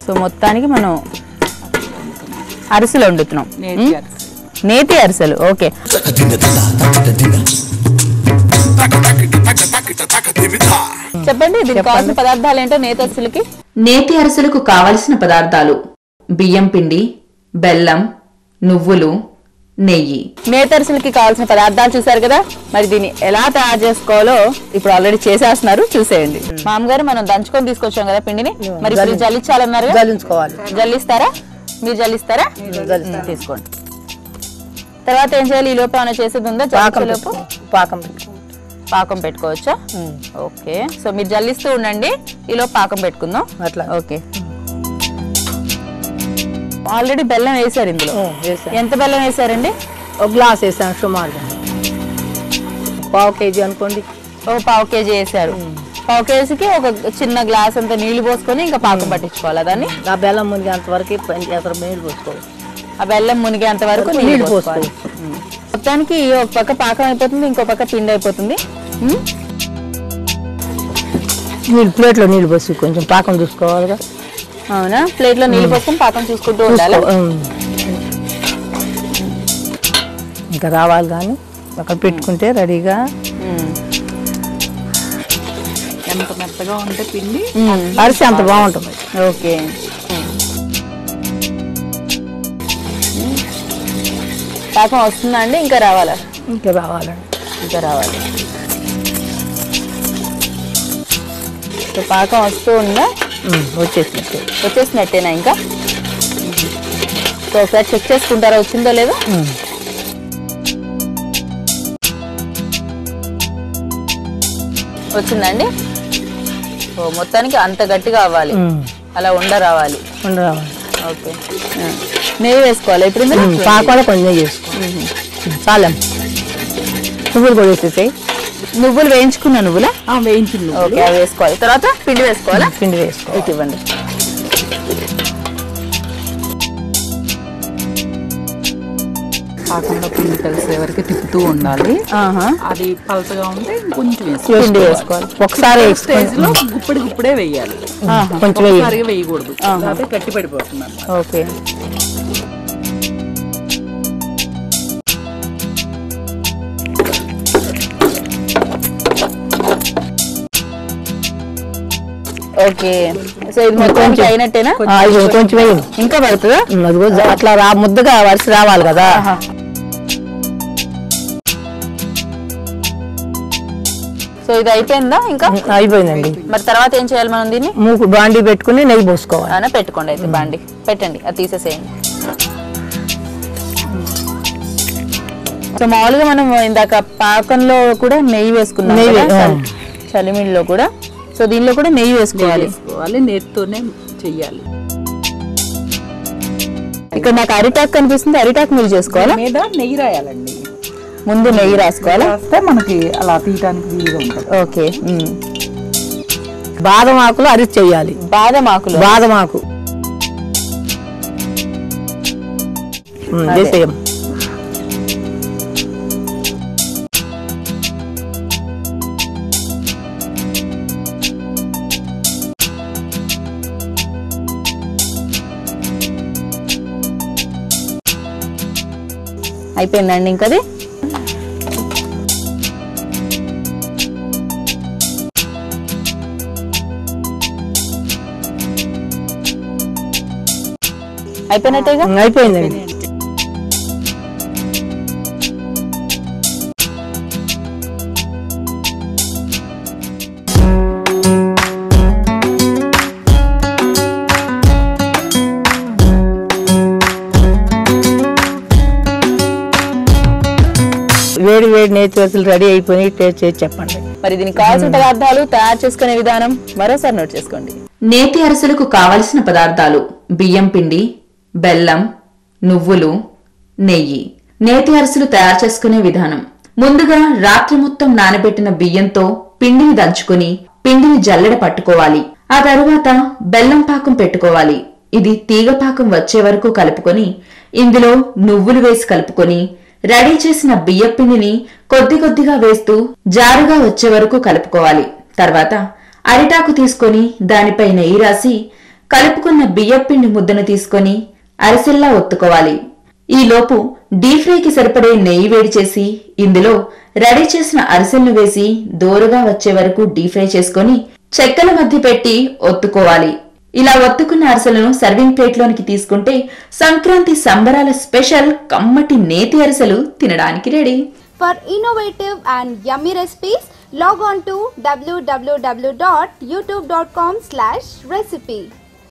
So మొత్తానికి మనం అరిసెలు వండుతున్నాం. నేతి అరిసెలు. ఓకే, చెప్పండి దీనికి కావాల్సిన పదార్థాలు ఏంటో నేతి అరిసెలకి. నేతి అరిసెలకు కావలసిన పదార్థాలు బియ్యం పిండి, బెల్లం, నువ్వులు, నెయ్యి. నేతి అరిసెలకి కావాల్సిన పదార్థాలు చూసారు కదా. మరి దీన్ని ఎలా తయారు చేసుకోవాలో ఇప్పుడు ఆల్రెడీ చేసేస్తున్నారు, చూసేయండి. మామగారు మనం దంచుకొని తీసుకొచ్చాం కదా పిండిని, మరి ఇప్పుడు జల్లించాలన్నారు. జల్లిస్తారా? మీరు జల్లిస్తారా? తీసుకోండి. తర్వాత ఏం చేయాలి? ఈ లోపు ఏమైనా చేసేది ఉందా? లోపు పాకం పెట్టుకోవచ్చా? ఓకే, సో మీరు జల్లిస్తూ ఉండండి, ఈలోపు పాకం పెట్టుకుందాం. అట్లా. ఓకే, ఆల్రెడీ బెల్లం వేసారు ఇందులో. ఎంత బెల్లం వేసారండి? 1 గ్లాస్ వేసాను సుమారుగా. 1/2 కేజీ అనుకోండి. పావు కేజీ వేసారు. పావు కేజీకి ఒక చిన్న గ్లాస్ అంత నీళ్లు పోసుకొని ఇంకా పాకం పట్టించుకోవాలా దాన్ని? ఆ బెల్లం మునిగేంత వరకు నీళ్లు పోసుకోవాలి. ఆ బెల్లం మునిగేంత వరకు నీళ్లు పోసుకోవాలి. మొత్తానికి ఒక పక్క పాకం అయిపోతుంది, ఇంకో పక్క పిండి అయిపోతుంది. ప్లేట్లో నీళ్లు పోసి కొంచెం పాకం చూసుకోవాలిగా. అవునా? ప్లేట్ లో నీళ్లు పోసుకొని పాకం చూసుకుంటూ ఉండాలి. ఇంకా రావాలి కానీ అక్కడ పెట్టుకుంటే రెడీగా. ఎంత మెత్తగా ఉంటే పిండి అరిసి అంత బాగుంటుంది. ఓకే, పాకం వస్తుందా అండి? ఇంకా రావాలా? ఇంకా రావాలండి. ఇంకా రావాలి. సో పాకం వస్తూ ఉందా? వచ్చేసినట్టేనా? ఇంకా సో ఒకసారి చెక్ చేసుకుంటారా వచ్చిందో లేదో? వచ్చిందండి. ఓ మొత్తానికి అంత గట్టిగా అవ్వాలి, అలా రావాలి. ఓకే, నెయ్యి వేసుకోవాలి ఇప్పుడు. పాకం కొంచెం చేసుకోవాలి. చాలా నువ్వులు కూడా వేసేసాయి. నువ్వులు వేయించుకున్నా? నువ్వులా? వేయించింది. ఓకే, అవి వేసుకోవాలి. తర్వాత పిండి వేసుకోవాలా? పిండి వేసుకోవాలి. ఇవ్వండి. పాకంలో పిండి కలిసే వరకు తిప్పుతూ ఉండాలి. అది పలచగా ఉంటే కొంచెం పిండి వేసుకోవాలి. ఒకసారి స్టేజ్ లో గుప్పుడే వేయాలి, కొంచెం వేయకూడదు, గట్టి పడిపోతుంది. Okay, okay. సో ఇది మొత్తం అయినట్టేనా? కొంచెం వేయండి. ఇంకా పడుతుందా? అట్లా ముద్దగా వరుస రావాలి కదా. సో ఇది అయిపోయిందా? ఇంకా అయిపోయిందండి. మరి తర్వాత ఏం చేయాలి మనం? దీన్ని బాండీ పెట్టుకుని నెయ్యి పోసుకోవాలి. పెట్టుకోండి. అయితే బాండీ పెట్టండి, అది తీసేసేయండి. సో మామూలుగా మనం ఇందాక పాకంలో కూడా నెయ్యి వేసుకున్నాం, చలిమిడిలో కూడా. సో దీనిలో కూడా నెయ్యి వేసుకోవాలి. నెయ్యితోనే చెయ్యాలి. ఇక్కడ నాకు అరిటాక్ కనిపిస్తుంది, అరిటాక్ మీరు చేసుకోవాలా? మీద నెయ్యి రాయాలండి. ముందు నెయ్యి రాసుకోవాలా? మనకి అలా తీయడానికి వీలుగా ఉంటుంది. ఓకే, బాదం ఆకులు అరిసి చెయ్యాలి. బాదం ఆకులు? బాదం ఆకు వేసేయం. అయిపోయిందండి ఇంకా అది. అయిపోయినట్టేగా? అయిపోయిందండి. వేడి వేడి నేతి అరిసెలు రెడీ అయిపోయి టేస్ట్ చేసి చెప్పండి. మరి దీనికి కావాల్సిన పదార్థాలు, తయారు చేసుకునే విధానం మరోసారి నోట్ చేసుకోండి. నేతి అరిసెలకు కావలసిన పదార్థాలు బియ్యం పిండి, బెల్లం, నువ్వులు, నెయ్యి. నేతి అరిసెలు తయారు చేసుకునే విధానం: ముందుగా రాత్రి మొత్తం నానబెట్టిన బియ్యంతో పిండిని దంచుకుని పిండిని జల్లెడ పట్టుకోవాలి. ఆ తరువాత బెల్లం పాకం పెట్టుకోవాలి. ఇది తీగ పాకం వచ్చే వరకు కలుపుకొని ఇందులో నువ్వులు వేసి కలుపుకొని రెడీ చేసిన బియ్య పిండిని కొద్ది కొద్దిగా వేస్తూ జారుగా వచ్చే వరకు కలుపుకోవాలి. తర్వాత అరిటాకు తీసుకొని దానిపై నెయ్యి రాసి కలుపుకున్న బియ్యపిండి ముద్దను తీసుకొని అరిసెల్లా ఒత్తుకోవాలి. ఈలోపు డీప్ ఫ్రైకి సరిపడే నెయ్యి వేడి చేసి ఇందులో రెడీ చేసిన అరిసెలను వేసి దోరగా వచ్చే వరకు డీప్ ఫ్రై చేసుకుని చెక్కల మధ్య పెట్టి ఒత్తుకోవాలి. ఇలా ఒత్తుకున్న అరిసెలను సర్వింగ్ ప్లేట్లోనికి తీసుకుంటే సంక్రాంతి సంబరాల స్పెషల్ కమ్మటి నేతి అరిసెలు తినడానికి ready. For innovative and yummy recipes, log on to www.youtube.com/recipe.